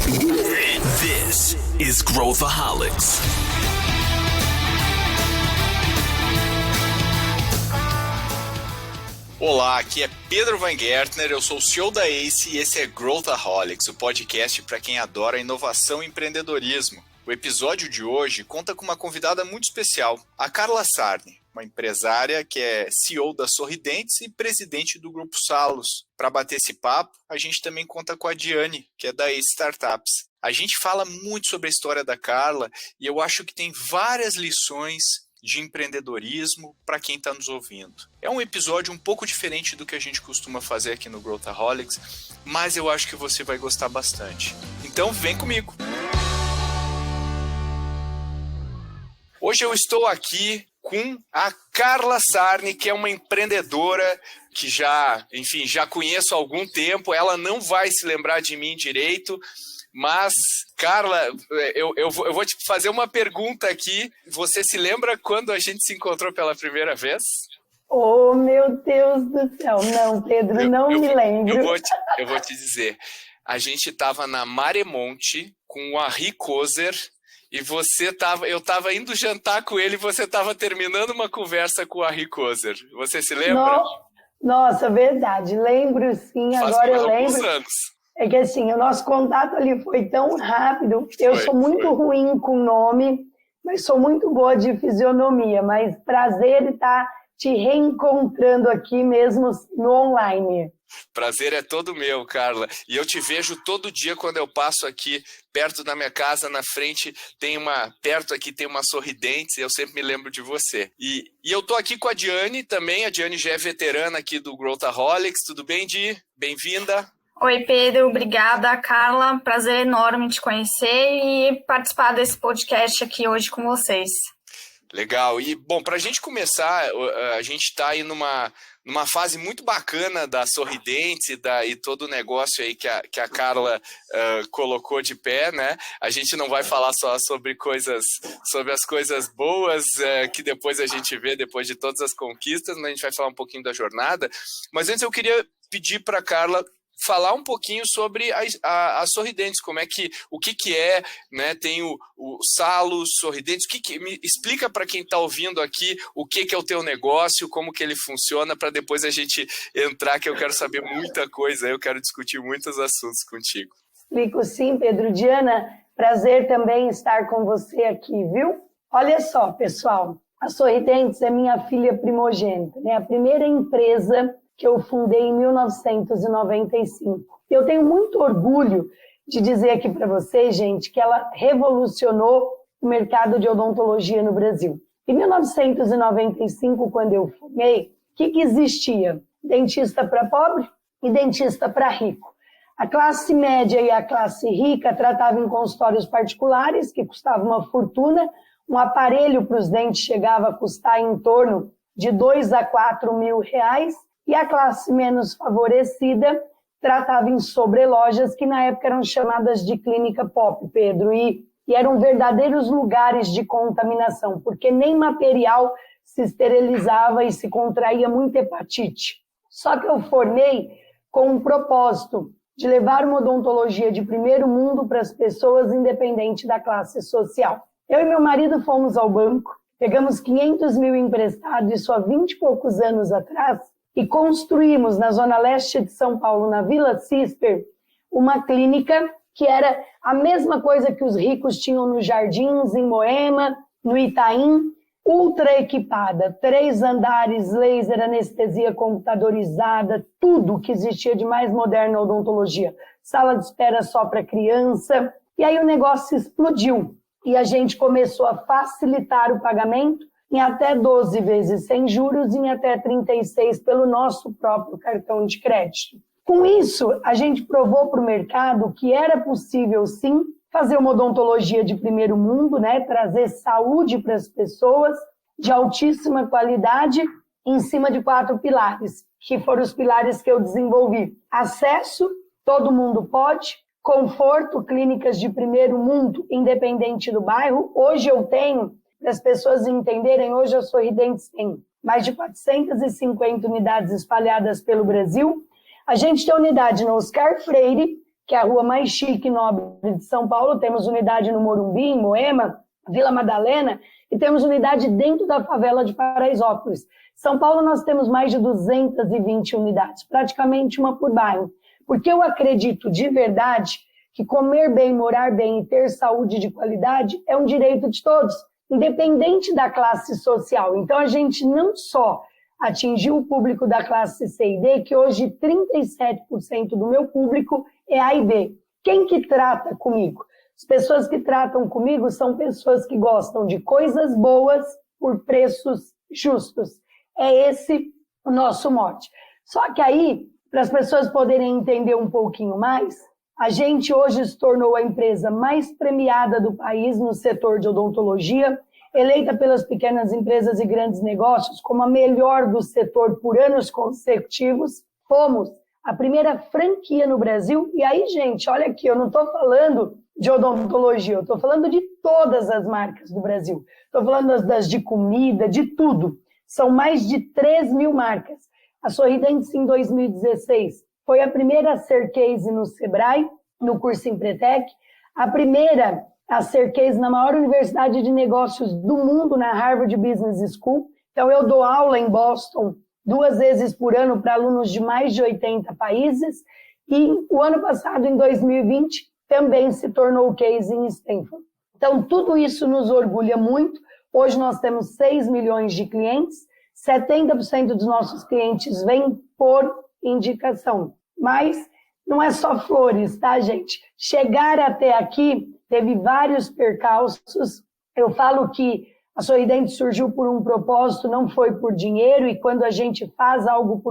This is Growthaholics. Olá, aqui é Pedro Van Gertner, eu sou o CEO da ACE e esse é Growthaholics, o podcast para quem adora inovação e empreendedorismo. O episódio de hoje conta com uma convidada muito especial, a Carla Sarni, uma empresária que é CEO da Sorridentes e presidente do Grupo Salos. Para bater esse papo, a gente também conta com a Diane, que é da ACE Startups. A gente fala muito sobre a história da Carla e eu acho que tem várias lições de empreendedorismo para quem está nos ouvindo. É um episódio um pouco diferente do que a gente costuma fazer aqui no Growthaholics, mas eu acho que você vai gostar bastante. Então vem comigo! Hoje eu estou aqui com a Carla Sarni, que é uma empreendedora que já conheço há algum tempo. Ela não vai se lembrar de mim direito, mas, Carla, eu vou te fazer uma pergunta aqui. Você se lembra quando a gente se encontrou pela primeira vez? Oh, meu Deus do céu. Não, Pedro, não me lembro. Eu vou te dizer. A gente estava na Maremonte com o Henri Kozer e eu estava indo jantar com ele e você estava terminando uma conversa com o Henri Kozer. Você se lembra? Nossa, verdade. Lembro, sim. Agora eu lembro. Faz anos. É que assim, o nosso contato ali foi tão rápido. Eu sou muito ruim com nome, mas sou muito boa de fisionomia. Mas prazer estar te reencontrando aqui mesmo no online. Prazer é todo meu, Carla. E eu te vejo todo dia quando eu passo aqui perto da minha casa, na frente tem uma Sorridentes, e eu sempre me lembro de você. E eu tô aqui com a Diane também. A Diane já é veterana aqui do Growthaholics. Tudo bem, Di? Bem-vinda. Oi, Pedro, obrigada, Carla. Prazer enorme te conhecer e participar desse podcast aqui hoje com vocês. Legal. E, bom, para a gente começar, a gente está aí numa fase muito bacana da Sorridentes e todo o negócio aí que a Carla colocou de pé, né? A gente não vai falar só sobre as coisas boas que depois a gente vê, depois de todas as conquistas, mas a gente vai falar um pouquinho da jornada. Mas antes eu queria pedir para a Carla falar um pouquinho sobre a Sorridentes, o que é, né? Tem o Salos, Sorridentes, me explica para quem está ouvindo aqui o que é o teu negócio, como que ele funciona, para depois a gente entrar, que eu quero saber muita coisa, eu quero discutir muitos assuntos contigo. Explico sim, Pedro. Diana, prazer também estar com você aqui, viu? Olha só, pessoal, a Sorridentes é minha filha primogênita, né? A primeira empresa que eu fundei em 1995. Eu tenho muito orgulho de dizer aqui para vocês, gente, que ela revolucionou o mercado de odontologia no Brasil. Em 1995, quando eu formei, o que existia? Dentista para pobre e dentista para rico. A classe média e a classe rica tratavam em consultórios particulares, que custavam uma fortuna. Um aparelho para os dentes chegava a custar em torno de 2 a 4 mil reais. E a classe menos favorecida tratava em sobrelojas que na época eram chamadas de clínica pop, Pedro, e eram verdadeiros lugares de contaminação, porque nem material se esterilizava e se contraía muita hepatite. Só que eu formei com um propósito de levar uma odontologia de primeiro mundo para as pessoas, independente da classe social. Eu e meu marido fomos ao banco, pegamos 500 mil emprestados, isso há 20 e poucos anos atrás, e construímos na Zona Leste de São Paulo, na Vila Cisper, uma clínica que era a mesma coisa que os ricos tinham nos Jardins, em Moema, no Itaim, ultra equipada, 3 andares, laser, anestesia computadorizada, tudo que existia de mais moderno na odontologia. Sala de espera só para criança. E aí o negócio explodiu e a gente começou a facilitar o pagamento em até 12 vezes sem juros, em até 36 pelo nosso próprio cartão de crédito. Com isso, a gente provou para o mercado que era possível, sim, fazer uma odontologia de primeiro mundo, né? Trazer saúde para as pessoas de altíssima qualidade em cima de 4 pilares, que foram os pilares que eu desenvolvi. Acesso, todo mundo pode. Conforto, clínicas de primeiro mundo, independente do bairro. Hoje eu tenho, para as pessoas entenderem, hoje a Sorridentes tem mais de 450 unidades espalhadas pelo Brasil. A gente tem unidade no Oscar Freire, que é a rua mais chique e nobre de São Paulo. Temos unidade no Morumbi, em Moema, Vila Madalena, e temos unidade dentro da favela de Paraisópolis. São Paulo nós temos mais de 220 unidades, praticamente uma por bairro. Porque eu acredito de verdade que comer bem, morar bem e ter saúde de qualidade é um direito de todos, independente da classe social. Então a gente não só atingiu o público da classe C e D, que hoje 37% do meu público é A e B. Quem que trata comigo? As pessoas que tratam comigo são pessoas que gostam de coisas boas por preços justos. É esse o nosso mote. Só que aí, para as pessoas poderem entender um pouquinho mais, a gente hoje se tornou a empresa mais premiada do país no setor de odontologia, eleita pelas pequenas empresas e grandes negócios como a melhor do setor por anos consecutivos. Fomos a primeira franquia no Brasil. E aí, gente, olha aqui, eu não estou falando de odontologia, eu estou falando de todas as marcas do Brasil. Estou falando das de comida, de tudo. São mais de 3 mil marcas. A Sorridentes, em 2016, foi a primeira a ser case no Sebrae, no curso Empretec, a primeira a ser case na maior universidade de negócios do mundo, na Harvard Business School. Então, eu dou aula em Boston 2 vezes por ano para alunos de mais de 80 países. E o ano passado, em 2020, também se tornou case em Stanford. Então, tudo isso nos orgulha muito. Hoje nós temos 6 milhões de clientes, 70% dos nossos clientes vêm por indicação. Mas não é só flores, tá, gente? Chegar até aqui teve vários percalços. Eu falo que a Sorridentes surgiu por um propósito, não foi por dinheiro, e quando a gente faz algo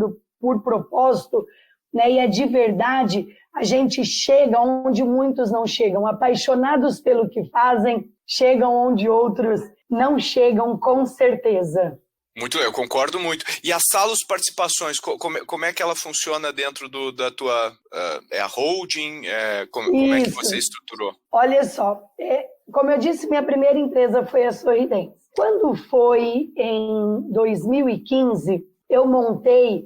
por propósito, né, e é de verdade, a gente chega onde muitos não chegam. Apaixonados pelo que fazem, chegam onde outros não chegam, com certeza. Muito, eu concordo muito. E a Salos Participações, como é que ela funciona dentro da tua... é a holding? Como é que você estruturou? Olha só, como eu disse, minha primeira empresa foi a Sorridentes. Quando foi em 2015, eu montei...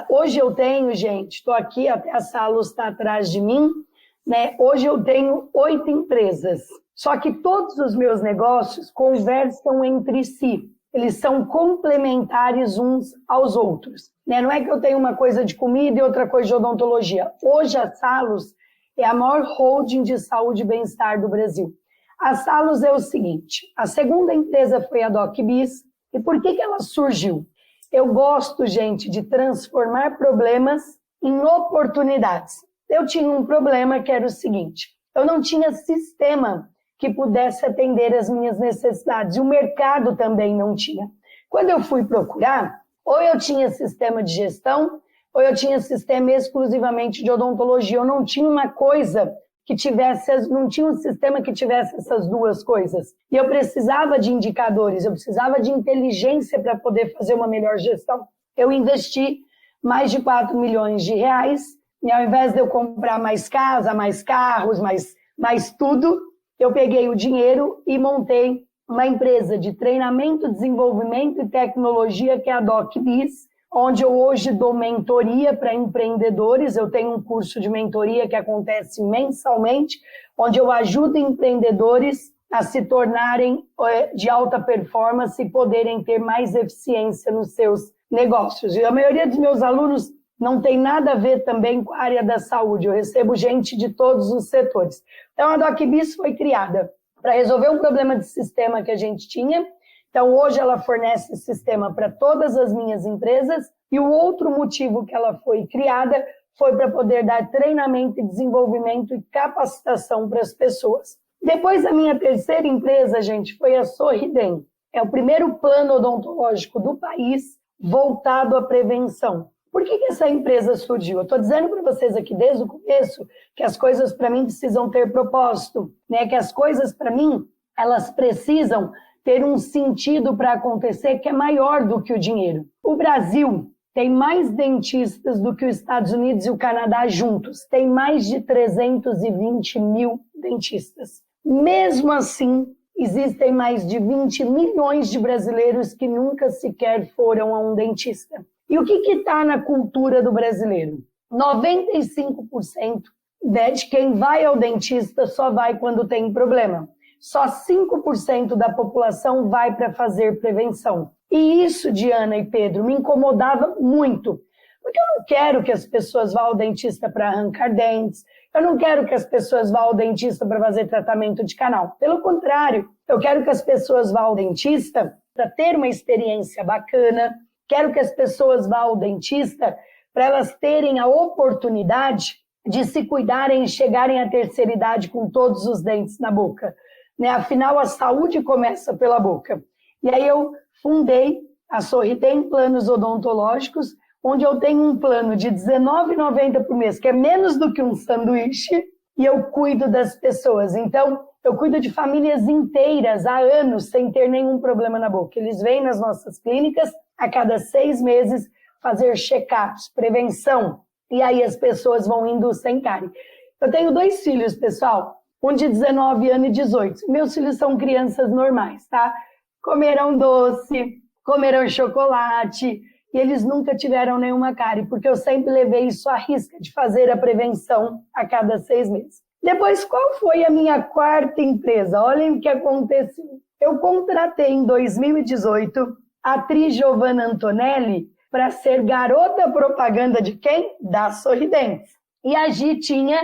Hoje eu tenho, gente, estou aqui, até a Salos está atrás de mim, né? Hoje eu tenho 8 empresas. Só que todos os meus negócios conversam entre si. Eles são complementares uns aos outros, né? Não é que eu tenho uma coisa de comida e outra coisa de odontologia. Hoje a Salos é a maior holding de saúde e bem-estar do Brasil. A Salos é o seguinte, a segunda empresa foi a DocBiz. E por que ela surgiu? Eu gosto, gente, de transformar problemas em oportunidades. Eu tinha um problema que era o seguinte, eu não tinha sistema que pudesse atender as minhas necessidades. E o mercado também não tinha. Quando eu fui procurar, ou eu tinha sistema de gestão, ou eu tinha sistema exclusivamente de odontologia. Eu não tinha uma coisa que tivesse, não tinha um sistema que tivesse essas duas coisas. E eu precisava de indicadores, eu precisava de inteligência para poder fazer uma melhor gestão. Eu investi mais de 4 milhões de reais, e ao invés de eu comprar mais casa, mais carros, mais tudo, eu peguei o dinheiro e montei uma empresa de treinamento, desenvolvimento e tecnologia, que é a DocBiz, onde eu hoje dou mentoria para empreendedores. Eu tenho um curso de mentoria que acontece mensalmente, onde eu ajudo empreendedores a se tornarem de alta performance e poderem ter mais eficiência nos seus negócios. E a maioria dos meus alunos não tem nada a ver também com a área da saúde. Eu recebo gente de todos os setores. Então, a DocBiz foi criada para resolver um problema de sistema que a gente tinha. Então, hoje ela fornece sistema para todas as minhas empresas. E o outro motivo que ela foi criada foi para poder dar treinamento, desenvolvimento e capacitação para as pessoas. Depois, a minha terceira empresa, gente, foi a Sorridem. É o primeiro plano odontológico do país voltado à prevenção. Por que essa empresa surgiu? Eu estou dizendo para vocês aqui desde o começo que as coisas para mim precisam ter propósito, né? Que as coisas para mim, elas precisam ter um sentido para acontecer que é maior do que o dinheiro. O Brasil tem mais dentistas do que os Estados Unidos e o Canadá juntos. Tem mais de 320 mil dentistas. Mesmo assim, existem mais de 20 milhões de brasileiros que nunca sequer foram a um dentista. E o que está na cultura do brasileiro? 95% de quem vai ao dentista só vai quando tem problema. Só 5% da população vai para fazer prevenção. E isso, Diana e Pedro, me incomodava muito. Porque eu não quero que as pessoas vá ao dentista para arrancar dentes, eu não quero que as pessoas vá ao dentista para fazer tratamento de canal. Pelo contrário, eu quero que as pessoas vá ao dentista para ter uma experiência bacana, quero que as pessoas vá ao dentista para elas terem a oportunidade de se cuidarem e chegarem à terceira idade com todos os dentes na boca. Afinal, a saúde começa pela boca. E aí eu fundei a Sorridem Planos Odontológicos, onde eu tenho um plano de R$19,90 por mês, que é menos do que um sanduíche, e eu cuido das pessoas. Então, eu cuido de famílias inteiras há anos sem ter nenhum problema na boca. Eles vêm nas nossas clínicas a cada 6 meses fazer check-ups, prevenção, e aí as pessoas vão indo sem cárie. Eu tenho 2 filhos, pessoal, um de 19 anos e 18. Meus filhos são crianças normais, tá? Comerão doce, comerão chocolate, e eles nunca tiveram nenhuma cárie, porque eu sempre levei isso à risca de fazer a prevenção a cada 6 meses. Depois, qual foi a minha 4ª empresa? Olhem o que aconteceu. Eu contratei em 2018 a atriz Giovanna Antonelli para ser garota propaganda de quem? Da Sorridentes. E a Gi tinha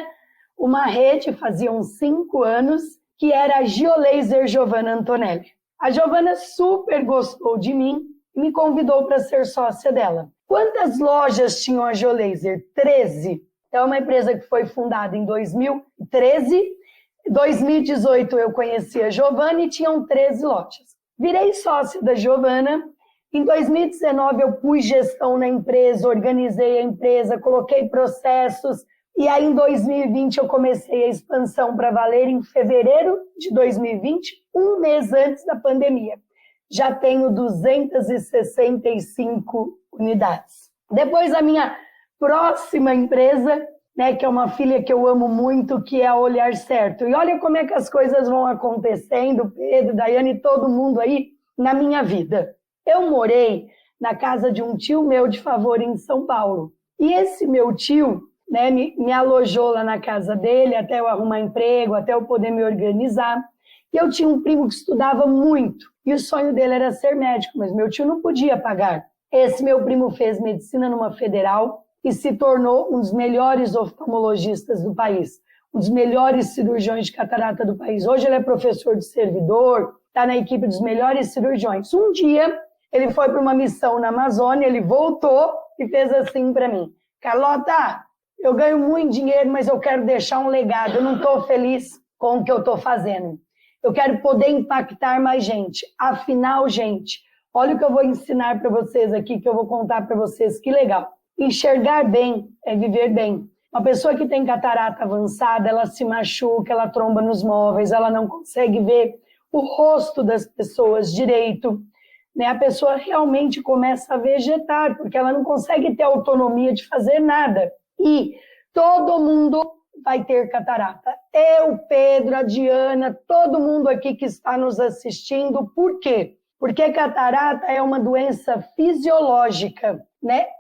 uma rede, fazia uns 5 anos, que era a Giolaser Giovanna Antonelli. A Giovanna super gostou de mim e me convidou para ser sócia dela. Quantas lojas tinham a Giolaser? 13. É uma empresa que foi fundada em 2013. Em 2018 eu conheci a Giovanna e tinham 13 lojas. Virei sócia da Giovanna. Em 2019 eu pus gestão na empresa, organizei a empresa, coloquei processos. E aí em 2020 eu comecei a expansão para valer em fevereiro de 2020, um mês antes da pandemia. Já tenho 265 unidades. Depois a minha próxima empresa, que é uma filha que eu amo muito, que é a Olhar Certo. E olha como é que as coisas vão acontecendo, Pedro, Daiane e todo mundo aí na minha vida. Eu morei na casa de um tio meu de favor em São Paulo. E esse meu tio me alojou lá na casa dele até eu arrumar emprego, até eu poder me organizar. E eu tinha um primo que estudava muito. E o sonho dele era ser médico, mas meu tio não podia pagar. Esse meu primo fez medicina numa federal e se tornou um dos melhores oftalmologistas do país, um dos melhores cirurgiões de catarata do país. Hoje ele é professor de servidor, está na equipe dos melhores cirurgiões. Um dia ele foi para uma missão na Amazônia, ele voltou e fez assim para mim: Carlota, eu ganho muito dinheiro, mas eu quero deixar um legado, eu não estou feliz com o que eu estou fazendo. Eu quero poder impactar mais gente. Afinal, gente, olha o que eu vou ensinar para vocês aqui, que eu vou contar para vocês, que legal. Enxergar bem é viver bem. Uma pessoa que tem catarata avançada, ela se machuca, ela tromba nos móveis, ela não consegue ver o rosto das pessoas direito. A pessoa realmente começa a vegetar, porque ela não consegue ter autonomia de fazer nada. E todo mundo vai ter catarata. Eu, Pedro, a Diana, todo mundo aqui que está nos assistindo. Por quê? Porque catarata é uma doença fisiológica,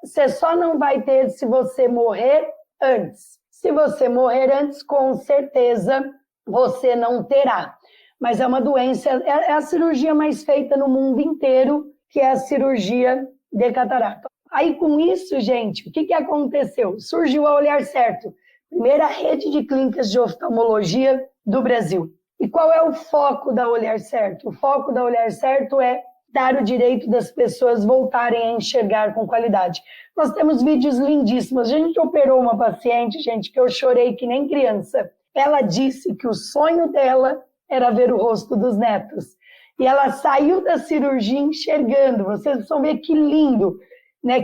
Você só não vai ter se você morrer antes. Se você morrer antes, com certeza você não terá. Mas é uma doença, é a cirurgia mais feita no mundo inteiro, que é a cirurgia de catarata. Aí com isso, gente, o que aconteceu? Surgiu a Olhar Certo, primeira rede de clínicas de oftalmologia do Brasil. E qual é o foco da Olhar Certo? O foco da Olhar Certo é dar o direito das pessoas voltarem a enxergar com qualidade. Nós temos vídeos lindíssimos. A gente operou uma paciente, gente, que eu chorei que nem criança. Ela disse que o sonho dela era ver o rosto dos netos. E ela saiu da cirurgia enxergando. Vocês precisam ver que lindo,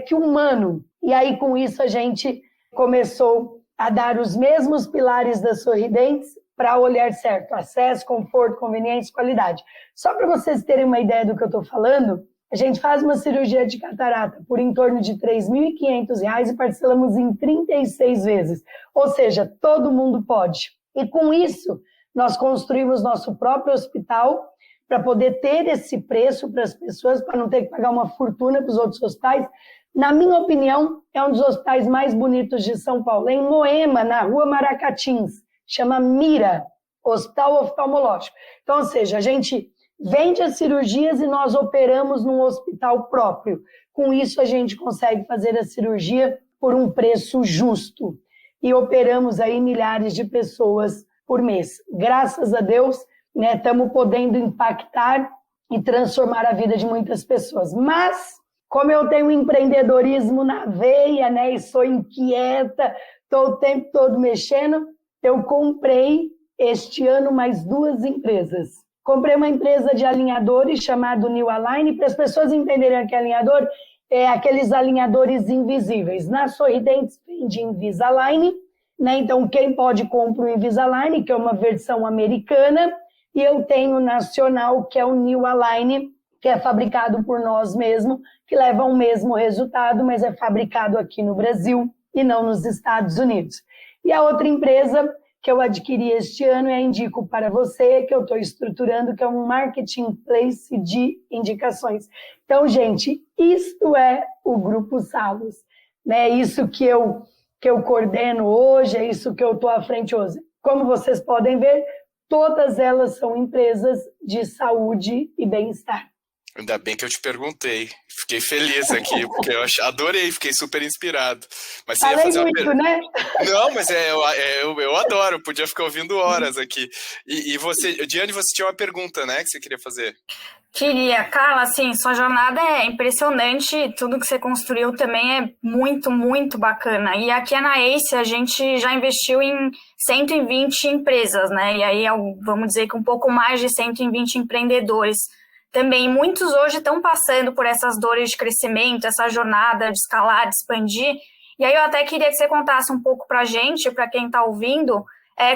que humano. E aí, com isso, a gente começou a dar os mesmos pilares da Sorridentes para Olhar Certo: acesso, conforto, conveniência, qualidade. Só para vocês terem uma ideia do que eu estou falando, a gente faz uma cirurgia de catarata por em torno de R$ 3.500 e parcelamos em 36 vezes. Ou seja, todo mundo pode. E com isso, nós construímos nosso próprio hospital para poder ter esse preço para as pessoas, para não ter que pagar uma fortuna para os outros hospitais. Na minha opinião, é um dos hospitais mais bonitos de São Paulo. É em Moema, na rua Maracatins. Chama Mira, Hospital Oftalmológico. Então, ou seja, a gente vende as cirurgias e nós operamos num hospital próprio. Com isso, a gente consegue fazer a cirurgia por um preço justo. E operamos aí milhares de pessoas por mês. Graças a Deus, né, estamos podendo impactar e transformar a vida de muitas pessoas. Mas, como eu tenho empreendedorismo na veia, né, e sou inquieta, estou o tempo todo mexendo, eu comprei este ano mais 2 empresas. Comprei uma empresa de alinhadores chamada New Align. Para as pessoas entenderem o que é alinhador, é aqueles alinhadores invisíveis. Na Sorridentes vende Invisalign, né? Então quem pode compra o Invisalign, que é uma versão americana, e eu tenho o nacional, que é o New Align, que é fabricado por nós mesmos, que leva ao mesmo resultado, mas é fabricado aqui no Brasil e não nos Estados Unidos. E a outra empresa que eu adquiri este ano e indico para você, que eu estou estruturando, que é um marketplace de indicações. Então, gente, isto é o Grupo Salos, né? Isso que eu coordeno hoje, é isso que eu estou à frente hoje. Como vocês podem ver, todas elas são empresas de saúde e bem-estar. Ainda bem que eu te perguntei. Fiquei feliz aqui, porque eu adorei, fiquei super inspirado. Mas você ia fazer uma muito, né? Não, mas eu adoro, podia ficar ouvindo horas aqui. E você, Diane, você tinha uma pergunta, né, que você queria fazer? Queria. Carla, assim, sua jornada é impressionante, tudo que você construiu também é muito, muito bacana. E aqui na ACE a gente já investiu em 120 empresas, né? E aí, vamos dizer que um pouco mais de 120 empreendedores. Também muitos hoje estão passando por essas dores de crescimento, essa jornada de escalar, de expandir. E aí eu até queria que você contasse um pouco para a gente, para quem está ouvindo,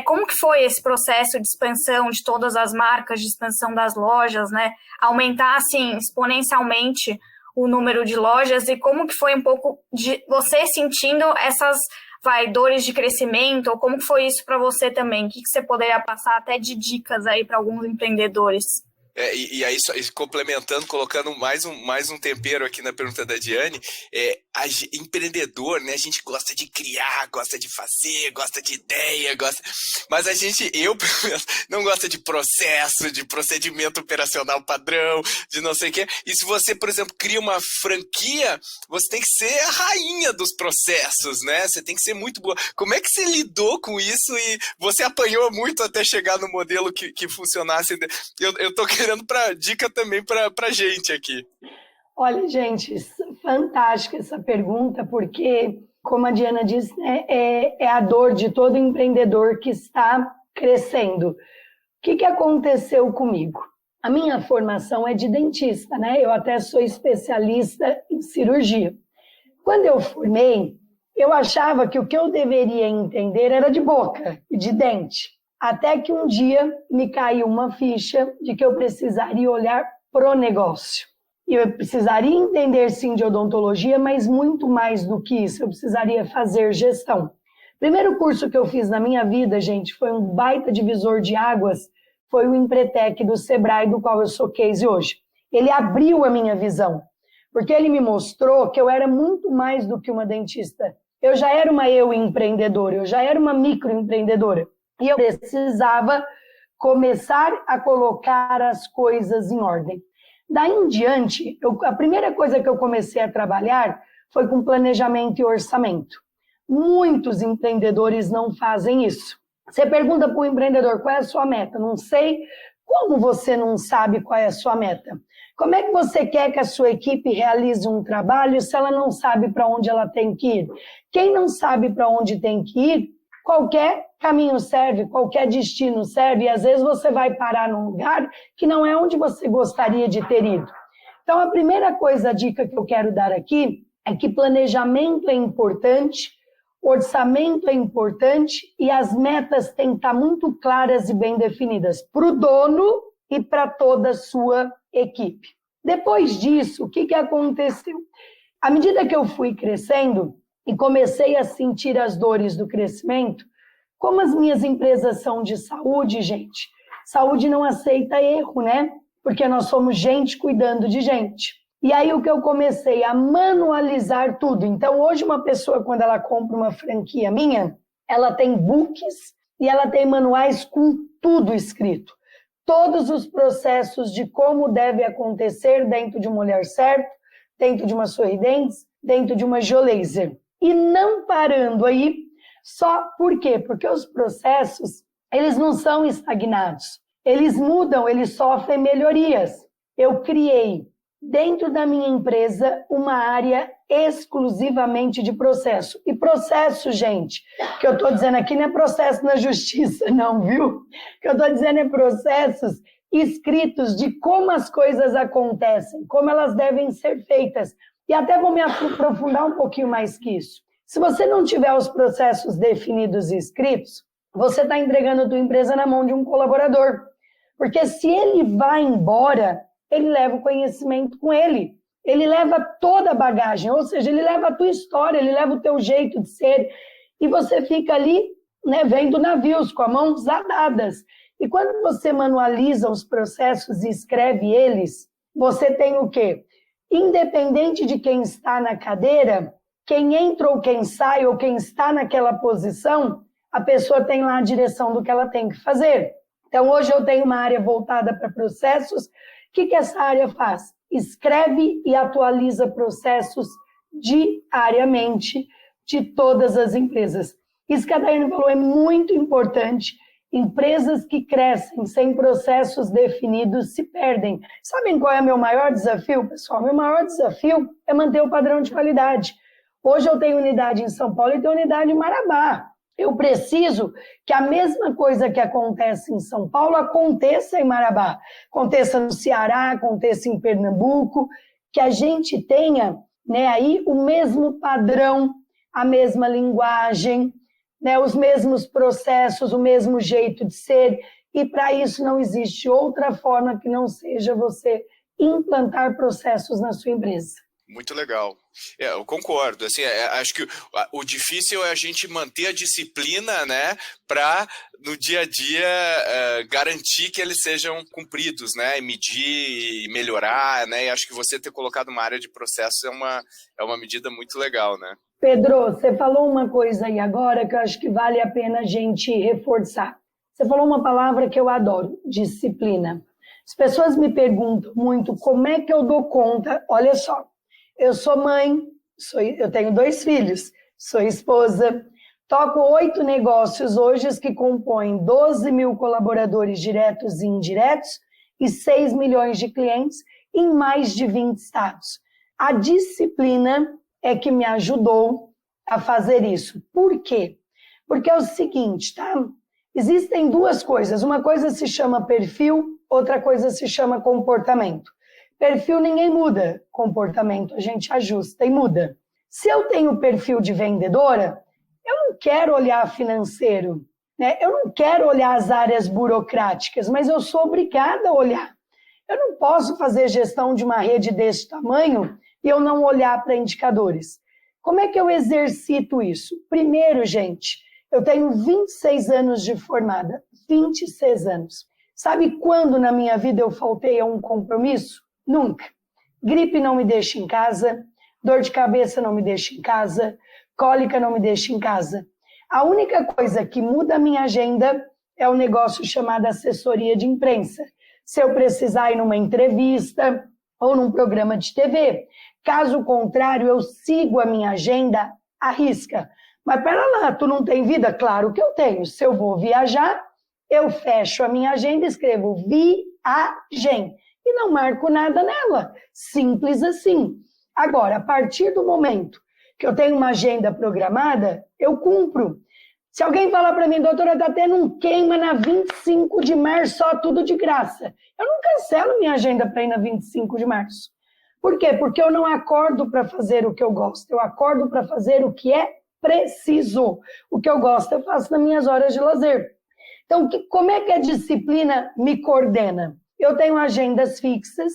como que foi esse processo de expansão de todas as marcas, de expansão das lojas, né? Aumentar, assim, exponencialmente o número de lojas e como que foi um pouco de você sentindo essas dores de crescimento, ou como que foi isso para você também? O que você poderia passar até de dicas aí para alguns empreendedores? E aí, complementando, colocando mais um tempero aqui na pergunta da Diane, empreendedor, né? A gente gosta de criar, gosta de fazer, gosta de ideia, mas eu não gosta de processo, de procedimento operacional padrão, de não sei o quê. E se você, por exemplo, cria uma franquia, você tem que ser a rainha dos processos, né? Você tem que ser muito boa. Como é que você lidou com isso e você apanhou muito até chegar no modelo que funcionasse? Eu tô querendo dica também para gente aqui. Olha, gente, fantástica essa pergunta, porque, como a Diana disse, né, é a dor de todo empreendedor que está crescendo. O que aconteceu comigo? A minha formação é de dentista, né? Eu até sou especialista em cirurgia. Quando eu formei, eu achava que o que eu deveria entender era de boca e de dente. Até que um dia me caiu uma ficha de que eu precisaria olhar pro negócio. E eu precisaria entender, sim, de odontologia, mas muito mais do que isso, eu precisaria fazer gestão. O primeiro curso que eu fiz na minha vida, gente, foi um baita divisor de águas, foi o Empretec do Sebrae, do qual eu sou case hoje. Ele abriu a minha visão, porque ele me mostrou que eu era muito mais do que uma dentista. Eu já era uma empreendedora, eu já era uma microempreendedora. E eu precisava começar a colocar as coisas em ordem. Daí em diante, a primeira coisa que eu comecei a trabalhar foi com planejamento e orçamento. Muitos empreendedores não fazem isso. Você pergunta para o empreendedor qual é a sua meta? Não sei. Como você não sabe qual é a sua meta? Como é que você quer que a sua equipe realize um trabalho se ela não sabe para onde ela tem que ir? Quem não sabe para onde tem que ir, qualquer caminho serve, qualquer destino serve, e às vezes você vai parar num lugar que não é onde você gostaria de ter ido. Então, a primeira a dica que eu quero dar aqui é que planejamento é importante, orçamento é importante e as metas têm que estar muito claras e bem definidas para o dono e para toda a sua equipe. Depois disso, o que aconteceu? À medida que eu fui crescendo, e comecei a sentir as dores do crescimento, como as minhas empresas são de saúde, gente, saúde não aceita erro, né? Porque nós somos gente cuidando de gente. E aí o que eu comecei a manualizar tudo. Então hoje uma pessoa, quando ela compra uma franquia minha, ela tem books e ela tem manuais com tudo escrito. Todos os processos de como deve acontecer dentro de uma Olhar Certo, dentro de uma Sorridentes, dentro de uma Geolaser. E não parando aí, só por quê? Porque os processos, eles não são estagnados. Eles mudam, eles sofrem melhorias. Eu criei, dentro da minha empresa, uma área exclusivamente de processo. E processo, gente, que eu estou dizendo aqui não é processo na justiça, não, viu? O que eu estou dizendo é processos escritos de como as coisas acontecem, como elas devem ser feitas. E até vou me aprofundar um pouquinho mais que isso. Se você não tiver os processos definidos e escritos, você está entregando a tua empresa na mão de um colaborador. Porque se ele vai embora, ele leva o conhecimento com ele. Ele leva toda a bagagem, ou seja, ele leva a tua história, ele leva o teu jeito de ser. E você fica ali, né, vendo navios com as mãos dadas. E quando você manualiza os processos e escreve eles, você tem o quê? Independente de quem está na cadeira, quem entra ou quem sai, ou quem está naquela posição, a pessoa tem lá a direção do que ela tem que fazer. Então, hoje eu tenho uma área voltada para processos. O que essa área faz? Escreve e atualiza processos diariamente de todas as empresas. Isso que a Daiane falou é muito importante. Empresas que crescem sem processos definidos se perdem. Sabem qual é o meu maior desafio, pessoal? Meu maior desafio é manter o padrão de qualidade. Hoje eu tenho unidade em São Paulo e tenho unidade em Marabá. Eu preciso que a mesma coisa que acontece em São Paulo aconteça em Marabá, aconteça no Ceará, aconteça em Pernambuco, que a gente tenha, né, aí o mesmo padrão, a mesma linguagem, né, os mesmos processos, o mesmo jeito de ser, e para isso não existe outra forma que não seja você implantar processos na sua empresa. Muito legal. Eu concordo. Assim, acho que o difícil é a gente manter a disciplina, né, para no dia a dia garantir que eles sejam cumpridos, né, e medir e melhorar, né. E acho que você ter colocado uma área de processo é uma medida muito legal, né. Pedro, você falou uma coisa aí agora que eu acho que vale a pena a gente reforçar. Você falou uma palavra que eu adoro, disciplina. As pessoas me perguntam muito como é que eu dou conta. Olha só. Eu sou mãe, eu tenho 2 filhos, sou esposa, toco 8 negócios hoje que compõem 12 mil colaboradores diretos e indiretos e 6 milhões de clientes em mais de 20 estados. A disciplina é que me ajudou a fazer isso. Por quê? Porque é o seguinte, tá? Existem 2 coisas. Uma coisa se chama perfil, outra coisa se chama comportamento. Perfil ninguém muda, comportamento a gente ajusta e muda. Se eu tenho perfil de vendedora, eu não quero olhar financeiro, né? Eu não quero olhar as áreas burocráticas, mas eu sou obrigada a olhar. Eu não posso fazer gestão de uma rede desse tamanho e eu não olhar para indicadores. Como é que eu exercito isso? Primeiro, gente, eu tenho 26 anos de formada, 26 anos. Sabe quando na minha vida eu faltei a um compromisso? Nunca. Gripe não me deixa em casa, dor de cabeça não me deixa em casa, cólica não me deixa em casa. A única coisa que muda a minha agenda é o negócio chamado assessoria de imprensa. Se eu precisar ir numa entrevista ou num programa de TV. Caso contrário, eu sigo a minha agenda à risca. Mas pera lá, tu não tem vida? Claro que eu tenho. Se eu vou viajar, eu fecho a minha agenda e escrevo viagem. E não marco nada nela. Simples assim. Agora, a partir do momento que eu tenho uma agenda programada, eu cumpro. Se alguém falar para mim, doutora, tá tendo um queima na 25 de março, só tudo de graça. Eu não cancelo minha agenda para ir na 25 de março. Por quê? Porque eu não acordo para fazer o que eu gosto. Eu acordo para fazer o que é preciso. O que eu gosto eu faço nas minhas horas de lazer. Então, como é que a disciplina me coordena? Eu tenho agendas fixas,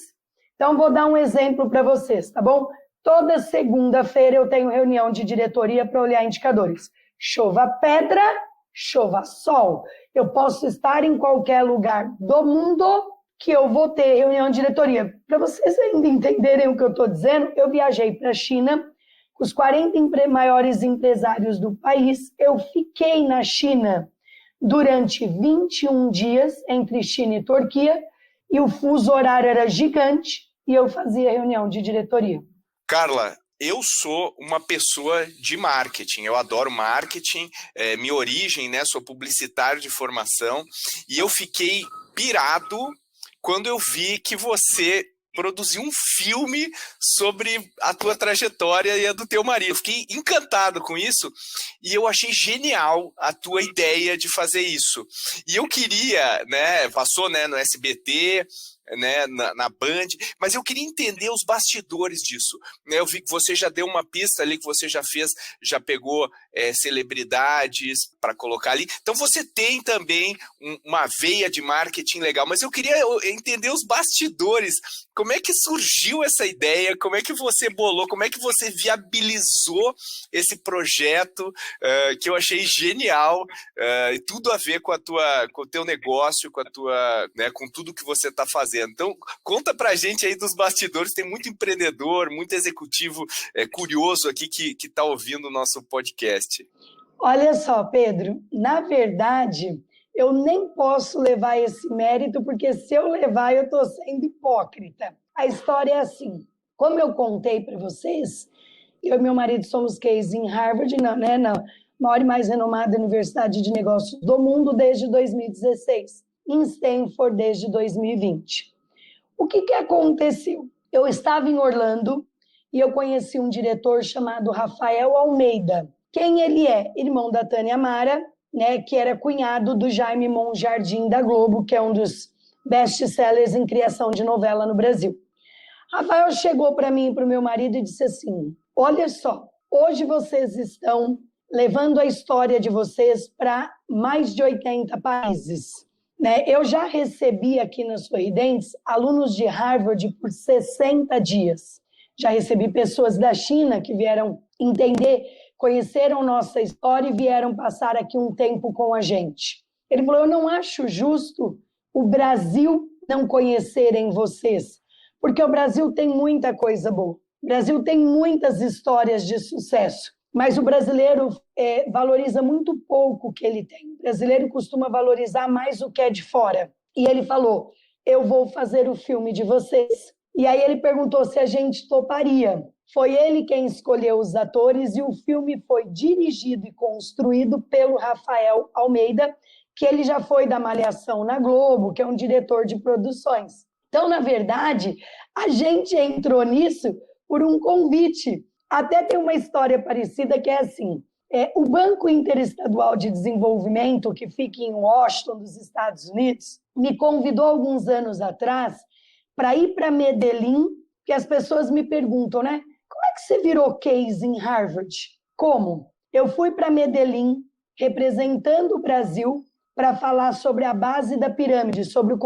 então vou dar um exemplo para vocês, tá bom? Toda segunda-feira eu tenho reunião de diretoria para olhar indicadores. Chova pedra, chova sol. Eu posso estar em qualquer lugar do mundo que eu vou ter reunião de diretoria. Para vocês ainda entenderem o que eu estou dizendo, eu viajei para a China com os 40 maiores empresários do país. Eu fiquei na China durante 21 dias, entre China e Turquia, e o fuso horário era gigante, e eu fazia reunião de diretoria. Carla, eu sou uma pessoa de marketing, eu adoro marketing, minha origem, né, sou publicitário de formação, e eu fiquei pirado quando eu vi que você produziu um filme sobre a tua trajetória e a do teu marido. Eu fiquei encantado com isso e eu achei genial a tua ideia de fazer isso. E eu queria, né, passou, né, no SBT, né, na Band, mas eu queria entender os bastidores disso. Eu vi que você já deu uma pista ali, que você já pegou celebridades para colocar ali. Então você tem também uma veia de marketing legal, mas eu queria entender os bastidores. Como é que surgiu essa ideia? Como é que você bolou? Como é que você viabilizou esse projeto que eu achei genial e tudo a ver com o teu negócio, com tudo que você está fazendo? Então, conta pra gente aí dos bastidores. Tem muito empreendedor, muito executivo curioso aqui que está ouvindo o nosso podcast. Olha só, Pedro, na verdade, eu nem posso levar esse mérito, porque se eu levar, eu estou sendo hipócrita. A história é assim, como eu contei para vocês, eu e meu marido somos case em Harvard, na maior e mais renomada universidade de negócios do mundo desde 2016, em Stanford desde 2020. O que aconteceu? Eu estava em Orlando e eu conheci um diretor chamado Rafael Almeida. Quem ele é? Irmão da Tânia Mara, né, que era cunhado do Jaime Monjardim da Globo, que é um dos best-sellers em criação de novela no Brasil. Rafael chegou para mim e para o meu marido e disse assim, olha só, hoje vocês estão levando a história de vocês para mais de 80 países. Né? Eu já recebi aqui na Sorridentes alunos de Harvard por 60 dias. Já recebi pessoas da China que vieram entender, conheceram nossa história e vieram passar aqui um tempo com a gente. Ele falou, eu não acho justo o Brasil não conhecerem vocês, porque o Brasil tem muita coisa boa. O Brasil tem muitas histórias de sucesso, mas o brasileiro valoriza muito pouco o que ele tem. O brasileiro costuma valorizar mais o que é de fora. E ele falou, eu vou fazer o filme de vocês. E aí ele perguntou se a gente toparia. Foi ele quem escolheu os atores e o filme foi dirigido e construído pelo Rafael Almeida, que ele já foi da Malhação na Globo, que é um diretor de produções. Então, na verdade, a gente entrou nisso por um convite. Até tem uma história parecida que é assim, o Banco Interestadual de Desenvolvimento, que fica em Washington, dos Estados Unidos, me convidou alguns anos atrás para ir para Medellín, que as pessoas me perguntam, né? Como é que você virou case em Harvard? Como? Eu fui para Medellín, representando o Brasil, para falar sobre a base da pirâmide, sobre o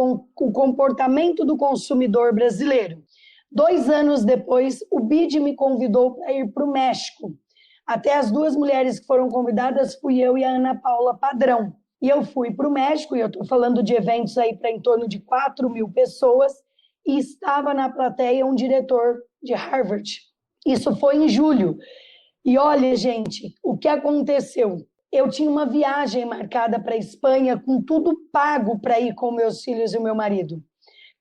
comportamento do consumidor brasileiro. 2 anos depois, o BID me convidou para ir para o México. Até as 2 mulheres que foram convidadas fui eu e a Ana Paula Padrão. E eu fui para o México, e eu estou falando de eventos aí para em torno de 4.000 pessoas, e estava na plateia um diretor de Harvard. Isso foi em julho. E olha, gente, o que aconteceu? Eu tinha uma viagem marcada para a Espanha, com tudo pago para ir com meus filhos e o meu marido.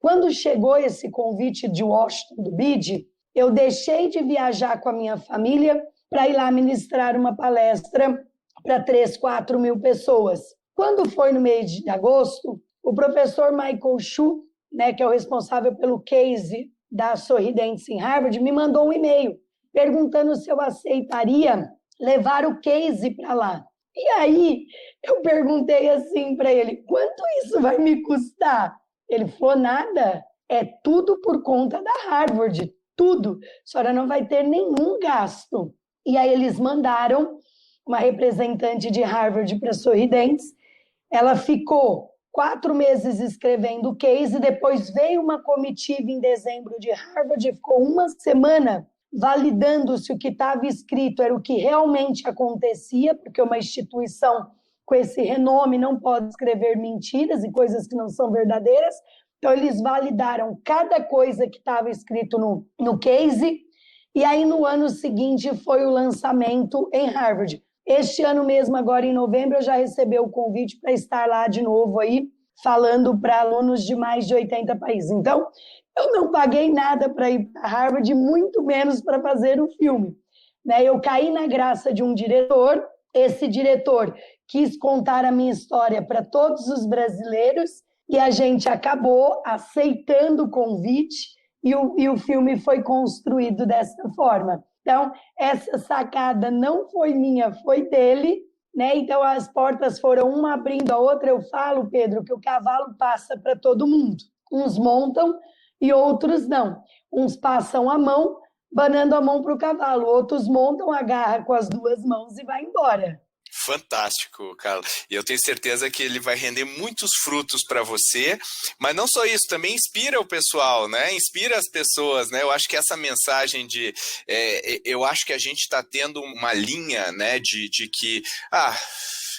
Quando chegou esse convite de Washington, do BID, eu deixei de viajar com a minha família para ir lá ministrar uma palestra para 3.000, 4.000 pessoas. Quando foi no mês de agosto, o professor Michael Chu, né, que é o responsável pelo case da Sorridentes em Harvard, me mandou um e-mail perguntando se eu aceitaria levar o case para lá. E aí eu perguntei assim para ele, quanto isso vai me custar? Ele falou, nada, é tudo por conta da Harvard, tudo. A senhora não vai ter nenhum gasto. E aí eles mandaram uma representante de Harvard para Sorridentes, ela ficou 4 meses escrevendo o case, depois veio uma comitiva em dezembro de Harvard e ficou 1 semana validando se o que estava escrito era o que realmente acontecia, porque uma instituição com esse renome não pode escrever mentiras e coisas que não são verdadeiras, Então, eles validaram cada coisa que estava escrito no case, e aí no ano seguinte foi o lançamento em Harvard. Este ano mesmo, agora em novembro, eu já recebi o convite para estar lá de novo aí, falando para alunos de mais de 80 países. Então, eu não paguei nada para ir para Harvard, muito menos para fazer o filme. Né? Eu caí na graça de um diretor, esse diretor quis contar a minha história para todos os brasileiros, e a gente acabou aceitando o convite, e o filme foi construído dessa forma. Então, essa sacada não foi minha, foi dele, né? Então, as portas foram uma abrindo a outra. Eu falo, Pedro, que o cavalo passa para todo mundo. Uns montam e outros não. Uns passam a mão, banando a mão para o cavalo. Outros montam, agarra com as duas mãos e vai embora. Fantástico, Carla. E eu tenho certeza que ele vai render muitos frutos para você, mas não só isso, também inspira o pessoal, né? Inspira as pessoas, né? Eu acho que essa mensagem de... eu acho que a gente está tendo uma linha, né, de que...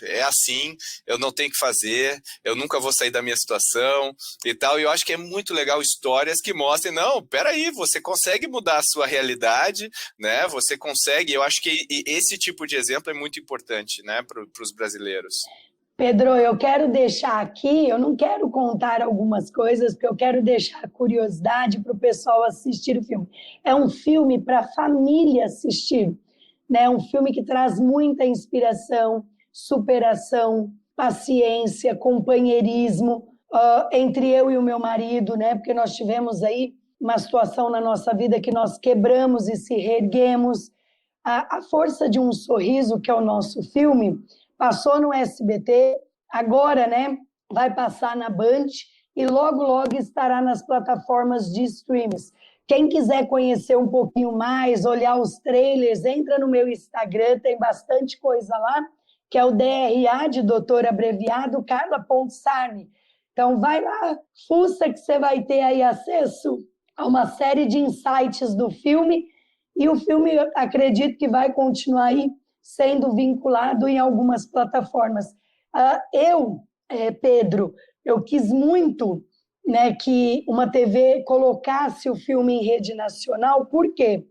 é assim, eu não tenho que fazer, eu nunca vou sair da minha situação e tal, e eu acho que é muito legal histórias que mostrem, não, peraí, você consegue mudar a sua realidade, né, você consegue, eu acho que esse tipo de exemplo é muito importante, né, para os brasileiros. Pedro, eu quero deixar aqui, eu não quero contar algumas coisas, porque eu quero deixar curiosidade para o pessoal assistir o filme. É um filme para a família assistir, né, um filme que traz muita inspiração, superação, paciência, companheirismo entre eu e o meu marido, né? Porque nós tivemos aí uma situação na nossa vida que nós quebramos e se reerguemos. A Força de um Sorriso, que é o nosso filme, passou no SBT, agora, né, vai passar na Band e logo, logo estará nas plataformas de streams. Quem quiser conhecer um pouquinho mais, olhar os trailers, entra no meu Instagram, tem bastante coisa lá, que é o DRA, de doutor abreviado, Carla.Sarni. Então, vai lá, fuça que você vai ter aí acesso a uma série de insights do filme, e o filme, eu acredito que vai continuar aí sendo vinculado em algumas plataformas. Pedro, eu quis muito, né, que uma TV colocasse o filme em rede nacional. Por quê?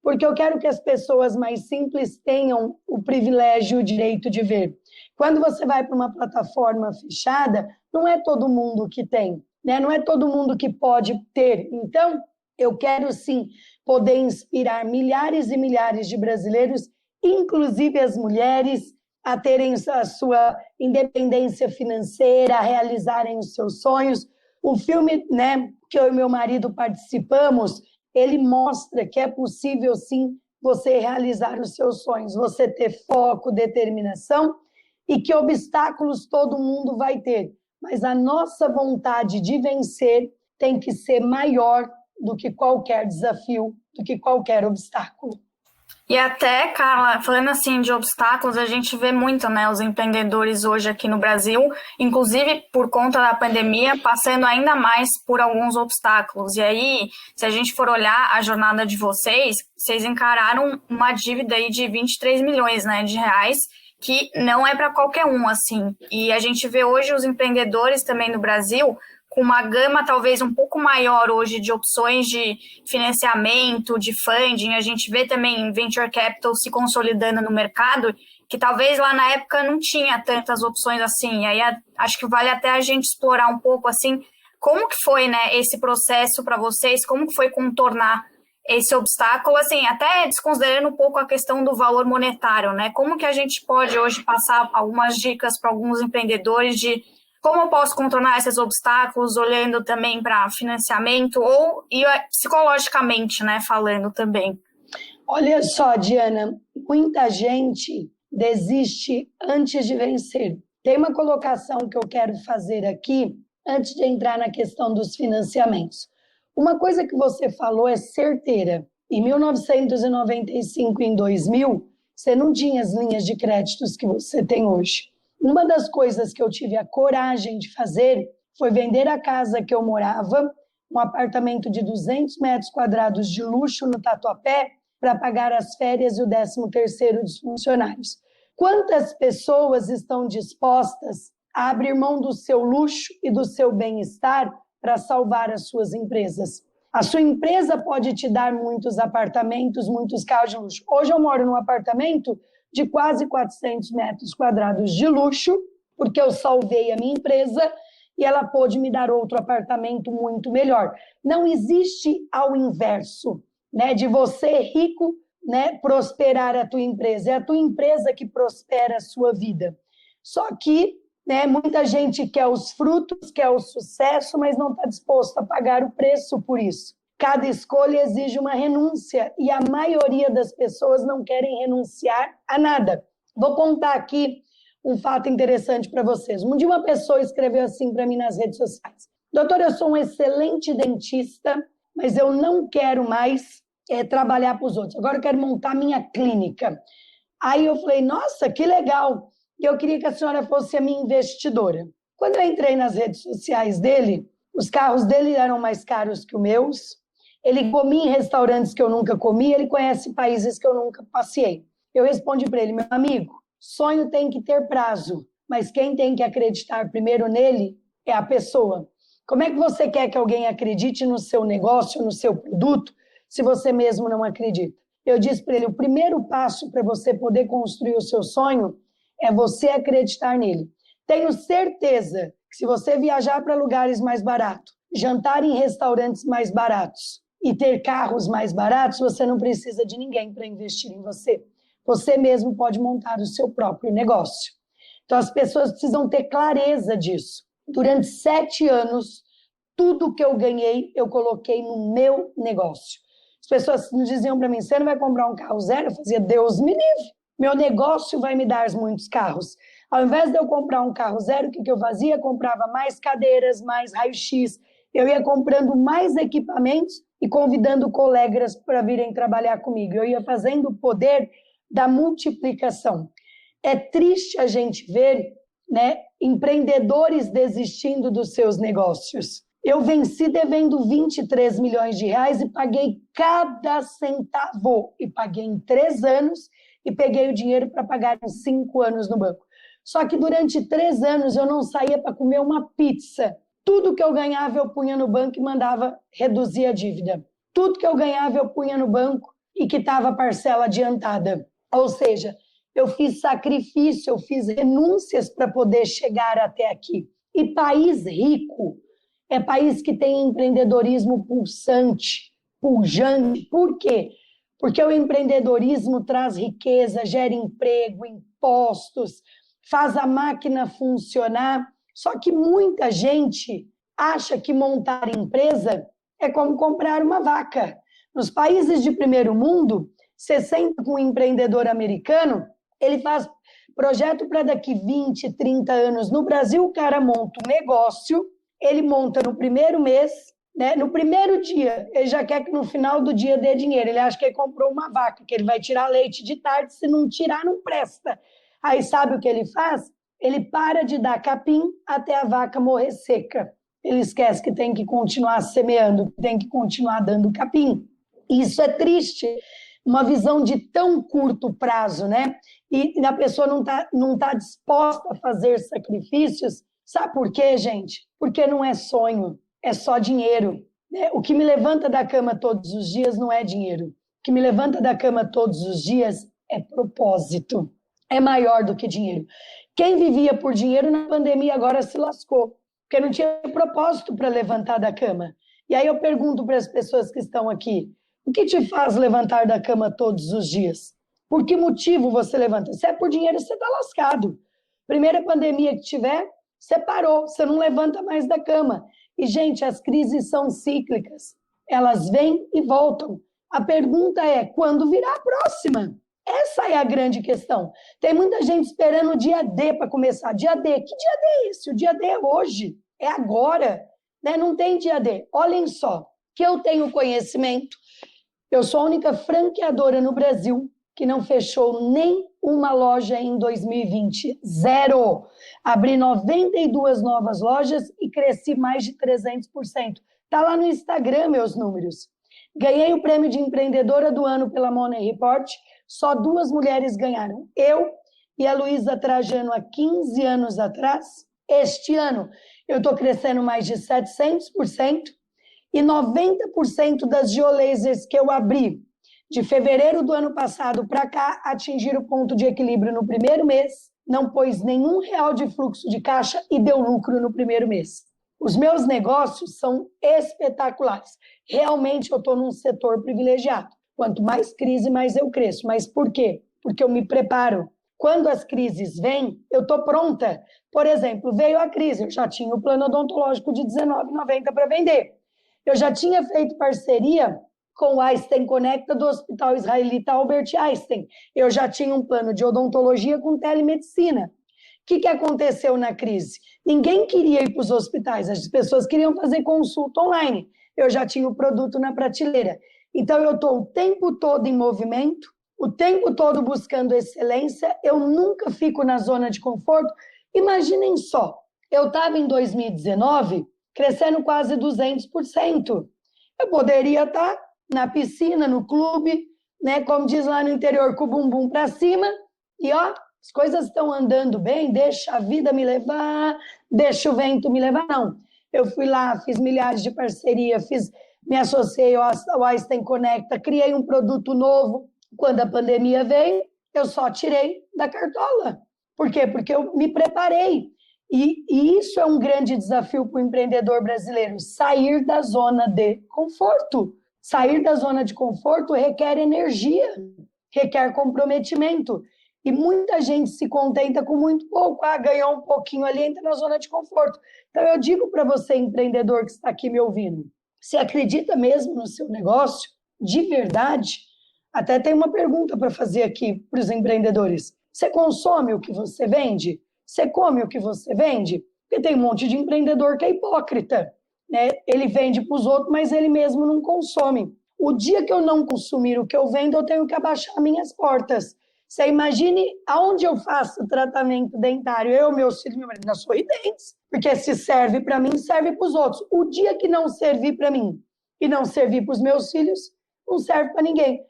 Porque eu quero que as pessoas mais simples tenham o privilégio e o direito de ver. Quando você vai para uma plataforma fechada, não é todo mundo que tem, né? Não é todo mundo que pode ter. Então, eu quero sim poder inspirar milhares e milhares de brasileiros, inclusive as mulheres, a terem a sua independência financeira, a realizarem os seus sonhos. O filme, né, que eu e meu marido participamos, ele mostra que é possível, sim, você realizar os seus sonhos, você ter foco, determinação, e que obstáculos todo mundo vai ter. Mas a nossa vontade de vencer tem que ser maior do que qualquer desafio, do que qualquer obstáculo. E até, Carla, falando assim de obstáculos, a gente vê muito, né, os empreendedores hoje aqui no Brasil, inclusive por conta da pandemia, passando ainda mais por alguns obstáculos. E aí, se a gente for olhar a jornada de vocês encararam uma dívida aí de 23 milhões, né, de reais, que não é para qualquer um, assim. E a gente vê hoje os empreendedores também no Brasil com uma gama talvez um pouco maior hoje de opções de financiamento, de funding. A gente vê também venture capital se consolidando no mercado, que talvez lá na época não tinha tantas opções assim. E aí acho que vale até a gente explorar um pouco assim, como que foi, né, esse processo para vocês, como que foi contornar esse obstáculo, assim, até desconsiderando um pouco a questão do valor monetário, né? Como que a gente pode hoje passar algumas dicas para alguns empreendedores de como eu posso contornar esses obstáculos, olhando também para financiamento e psicologicamente, né, falando também? Olha só, Diana, muita gente desiste antes de vencer. Tem uma colocação que eu quero fazer aqui, antes de entrar na questão dos financiamentos. Uma coisa que você falou é certeira. Em 1995 e em 2000, você não tinha as linhas de créditos que você tem hoje. Uma das coisas que eu tive a coragem de fazer foi vender a casa que eu morava, um apartamento de 200 metros quadrados de luxo no Tatuapé, para pagar as férias e o 13º dos funcionários. Quantas pessoas estão dispostas a abrir mão do seu luxo e do seu bem-estar para salvar as suas empresas. A sua empresa pode te dar muitos apartamentos, muitos carros de luxo. Hoje eu moro num apartamento de quase 400 metros quadrados de luxo, porque eu salvei a minha empresa e ela pôde me dar outro apartamento muito melhor. Não existe ao inverso, né, de você rico, né, prosperar a tua empresa. É a tua empresa que prospera a sua vida. Só que, né, muita gente quer os frutos, quer o sucesso, mas não está disposto a pagar o preço por isso. Cada escolha exige uma renúncia e a maioria das pessoas não querem renunciar a nada. Vou contar aqui um fato interessante para vocês. Um dia uma pessoa escreveu assim para mim nas redes sociais: doutor, eu sou um excelente dentista, mas eu não quero mais trabalhar para os outros. Agora eu quero montar minha clínica. Aí eu falei, nossa, que legal. E eu queria que a senhora fosse a minha investidora. Quando eu entrei nas redes sociais dele, os carros dele eram mais caros que os meus. Ele comia em restaurantes que eu nunca comi, ele conhece países que eu nunca passei. Eu respondi para ele, meu amigo, sonho tem que ter prazo, mas quem tem que acreditar primeiro nele é a pessoa. Como é que você quer que alguém acredite no seu negócio, no seu produto, se você mesmo não acredita? Eu disse para ele, o primeiro passo para você poder construir o seu sonho é você acreditar nele. Tenho certeza que se você viajar para lugares mais baratos, jantar em restaurantes mais baratos e ter carros mais baratos, você não precisa de ninguém para investir em você. Você mesmo pode montar o seu próprio negócio. Então as pessoas precisam ter clareza disso. Durante 7 anos, tudo que eu ganhei, eu coloquei no meu negócio. As pessoas diziam para mim, você não vai comprar um carro zero? Eu fazia, Deus me livre. Meu negócio vai me dar muitos carros. Ao invés de eu comprar um carro zero, o que eu fazia? Eu comprava mais cadeiras, mais raio-x. Eu ia comprando mais equipamentos e convidando colegas para virem trabalhar comigo. Eu ia fazendo o poder da multiplicação. É triste a gente ver, né, empreendedores desistindo dos seus negócios. Eu venci devendo 23 milhões de reais e paguei cada centavo. E paguei em 3 anos e peguei o dinheiro para pagar em 5 anos no banco. Só que durante 3 anos eu não saía para comer uma pizza. Tudo que eu ganhava eu punha no banco e mandava reduzir a dívida. Tudo que eu ganhava eu punha no banco e quitava a parcela adiantada. Ou seja, eu fiz sacrifício, eu fiz renúncias para poder chegar até aqui. E país rico é país que tem empreendedorismo pulsante, pujante. Por quê? Porque o empreendedorismo traz riqueza, gera emprego, impostos, faz a máquina funcionar. Só que muita gente acha que montar empresa é como comprar uma vaca. Nos países de primeiro mundo, você senta com um empreendedor americano, ele faz projeto para daqui 20, 30 anos. No Brasil, o cara monta um negócio, ele monta no primeiro mês, né? No primeiro dia, ele já quer que no final do dia dê dinheiro. Ele acha que ele comprou uma vaca, que ele vai tirar leite de tarde, se não tirar, não presta. Aí sabe o que ele faz? Ele para de dar capim até a vaca morrer seca. Ele esquece que tem que continuar semeando, que tem que continuar dando capim. Isso é triste, uma visão de tão curto prazo, né? E a pessoa não tá disposta a fazer sacrifícios. Sabe por quê, gente? Porque não é sonho, é só dinheiro. O que me levanta da cama todos os dias não é dinheiro. O que me levanta da cama todos os dias é propósito. É maior do que dinheiro. Quem vivia por dinheiro na pandemia agora se lascou, porque não tinha propósito para levantar da cama. E aí eu pergunto para as pessoas que estão aqui, o que te faz levantar da cama todos os dias? Por que motivo você levanta? Se é por dinheiro, você está lascado. Primeira pandemia que tiver, você parou, você não levanta mais da cama. E, gente, as crises são cíclicas. Elas vêm e voltam. A pergunta é, quando virá a próxima? Essa é a grande questão. Tem muita gente esperando o dia D para começar. Dia D, que dia D é esse? O dia D é hoje, é agora, né? Não tem dia D. Olhem só, que eu tenho conhecimento, eu sou a única franqueadora no Brasil que não fechou nem uma loja em 2020. 0. Abri 92 novas lojas e cresci mais de 300%. Está lá no Instagram meus números. Ganhei o prêmio de empreendedora do ano pela Money Report. Só 2 mulheres ganharam. Eu e a Luísa Trajano há 15 anos atrás. Este ano eu estou crescendo mais de 700%, e 90% das geolasers que eu abri de fevereiro do ano passado para cá atingiram o ponto de equilíbrio no primeiro mês, não pôs nenhum real de fluxo de caixa e deu lucro no primeiro mês. Os meus negócios são espetaculares. Realmente eu estou num setor privilegiado. Quanto mais crise, mais eu cresço. Mas por quê? Porque eu me preparo. Quando as crises vêm, eu estou pronta. Por exemplo, veio a crise, eu já tinha o plano odontológico de R$19,90 para vender. Eu já tinha feito parceria com o Einstein Conecta do Hospital Israelita Albert Einstein. Eu já tinha um plano de odontologia com telemedicina. O que aconteceu na crise? Ninguém queria ir para os hospitais, as pessoas queriam fazer consulta online. Eu já tinha o produto na prateleira. Então, eu estou o tempo todo em movimento, o tempo todo buscando excelência, eu nunca fico na zona de conforto. Imaginem só, eu estava em 2019 crescendo quase 200%. Eu poderia estar na piscina, no clube, né, como diz lá no interior, com o bumbum para cima, e ó, as coisas estão andando bem, deixa a vida me levar, deixa o vento me levar. Não, eu fui lá, fiz milhares de parceria, me associei ao Einstein Conecta, criei um produto novo. Quando a pandemia veio, eu só tirei da cartola. Por quê? Porque eu me preparei. E isso é um grande desafio para o empreendedor brasileiro, sair da zona de conforto. Sair da zona de conforto requer energia, requer comprometimento. E muita gente se contenta com muito pouco. Ganhou um pouquinho ali, entra na zona de conforto. Então, eu digo para você, empreendedor que está aqui me ouvindo, você acredita mesmo no seu negócio? De verdade? Até tem uma pergunta para fazer aqui para os empreendedores. Você consome o que você vende? Você come o que você vende? Porque tem um monte de empreendedor que é hipócrita, né? Ele vende para os outros, mas ele mesmo não consome. O dia que eu não consumir o que eu vendo, eu tenho que abaixar minhas portas. Você imagine aonde eu faço tratamento dentário, eu, meus filhos, meu marido, na Sorridentes, porque se serve para mim, serve para os outros. O dia que não servir para mim e não servir para os meus filhos, não serve para ninguém.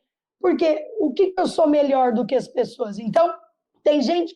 Porque o que eu sou melhor do que as pessoas? Então, tem gente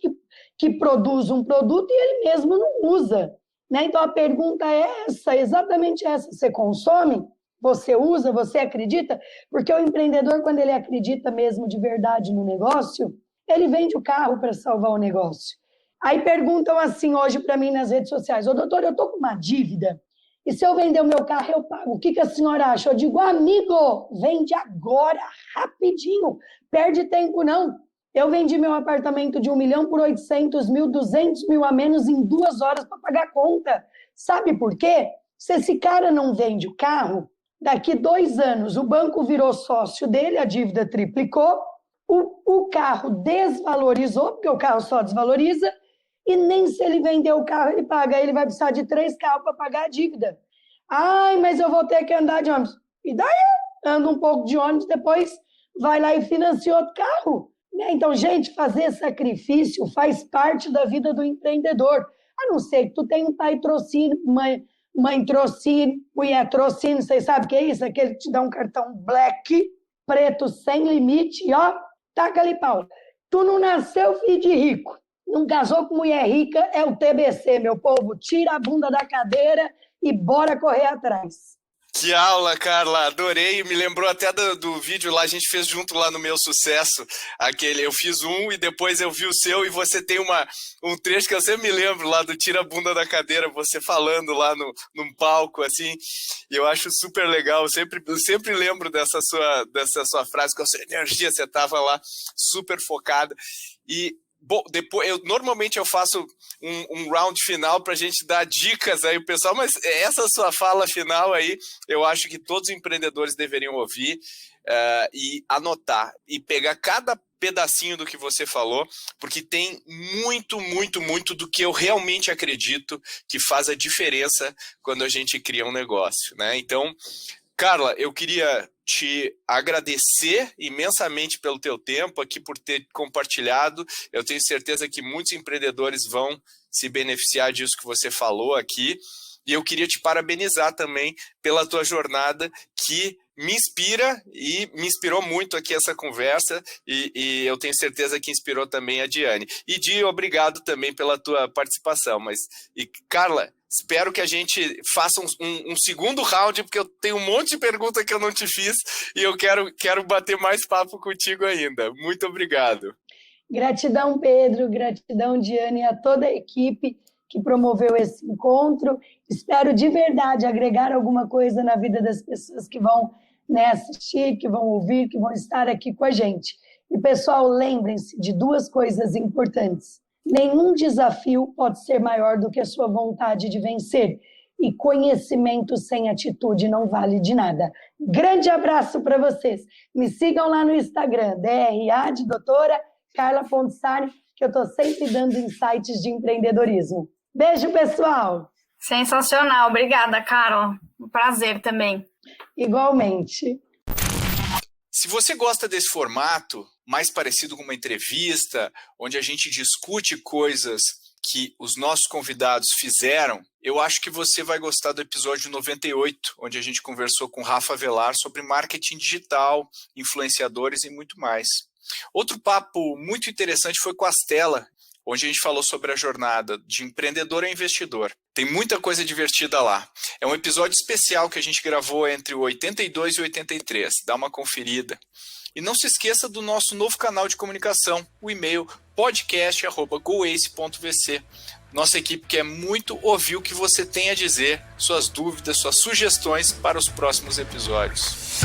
que produz um produto e ele mesmo não usa, né? Então, a pergunta é essa, exatamente essa. Você consome? Você usa? Você acredita? Porque o empreendedor, quando ele acredita mesmo de verdade no negócio, ele vende o carro para salvar o negócio. Aí perguntam assim hoje para mim nas redes sociais, ô doutor, eu estou com uma dívida, e se eu vender o meu carro, eu pago. O que a senhora acha? Eu digo, amigo, vende agora, rapidinho, perde tempo não. Eu vendi meu apartamento de 1 milhão por 800 mil, 200 mil a menos em 2 horas para pagar a conta. Sabe por quê? Se esse cara não vende o carro, daqui 2 anos o banco virou sócio dele, a dívida triplicou, o carro desvalorizou, porque o carro só desvaloriza, e nem se ele vender o carro ele paga, ele vai precisar de 3 carros para pagar a dívida. Ai, mas eu vou ter que andar de ônibus. E daí? Anda um pouco de ônibus, depois vai lá e financia outro carro. Então, gente, fazer sacrifício faz parte da vida do empreendedor. A não ser que tu tenha um pai trocínio, mãe trocínio, mulher trocínio, vocês sabem o que é isso? Aquele que te dá um cartão black, preto, sem limite, e ó, taca ali pau. Tu não nasceu filho de rico, não casou com mulher rica, é o TBC, meu povo. Tira a bunda da cadeira e bora correr atrás. Que aula, Carla, adorei, me lembrou até do vídeo lá, a gente fez junto lá no Meu Sucesso, aquele, eu fiz um e depois eu vi o seu, e você tem um trecho que eu sempre me lembro lá do Tira a Bunda da Cadeira, você falando lá num palco, assim, e eu acho super legal, eu sempre lembro dessa sua frase, com a sua energia, você estava lá super focada, e bom, depois, normalmente eu faço um round final para a gente dar dicas aí, pessoal, mas essa sua fala final aí, eu acho que todos os empreendedores deveriam ouvir e anotar, e pegar cada pedacinho do que você falou, porque tem muito, muito, muito do que eu realmente acredito que faz a diferença quando a gente cria um negócio, né? Então, Carla, eu queria te agradecer imensamente pelo teu tempo aqui, por ter compartilhado. Eu tenho certeza que muitos empreendedores vão se beneficiar disso que você falou aqui. E eu queria te parabenizar também pela tua jornada, que me inspira e me inspirou muito aqui essa conversa, e eu tenho certeza que inspirou também a Diane. E Di, obrigado também pela tua participação. Carla, espero que a gente faça um segundo round, porque eu tenho um monte de perguntas que eu não te fiz e eu quero bater mais papo contigo ainda. Muito obrigado. Gratidão, Pedro, gratidão, Diane, e a toda a equipe que promoveu esse encontro. Espero de verdade agregar alguma coisa na vida das pessoas que vão assistir, que vão ouvir, que vão estar aqui com a gente. E, pessoal, lembrem-se de duas coisas importantes. Nenhum desafio pode ser maior do que a sua vontade de vencer. E conhecimento sem atitude não vale de nada. Grande abraço para vocês. Me sigam lá no Instagram, DRA de doutora Carla Pontissani, que eu estou sempre dando insights de empreendedorismo. Beijo, pessoal! Sensacional. Obrigada, Carla. Um prazer também. Igualmente. Se você gosta desse formato, mais parecido com uma entrevista, onde a gente discute coisas que os nossos convidados fizeram, eu acho que você vai gostar do episódio 98, onde a gente conversou com Rafa Velar sobre marketing digital, influenciadores e muito mais. Outro papo muito interessante foi com a Stella, onde a gente falou sobre a jornada de empreendedor a investidor. Tem muita coisa divertida lá. É um episódio especial que a gente gravou entre o 82 e o 83. Dá uma conferida. E não se esqueça do nosso novo canal de comunicação, o e-mail podcast@goace.vc. Nossa equipe quer muito ouvir o que você tem a dizer, suas dúvidas, suas sugestões para os próximos episódios.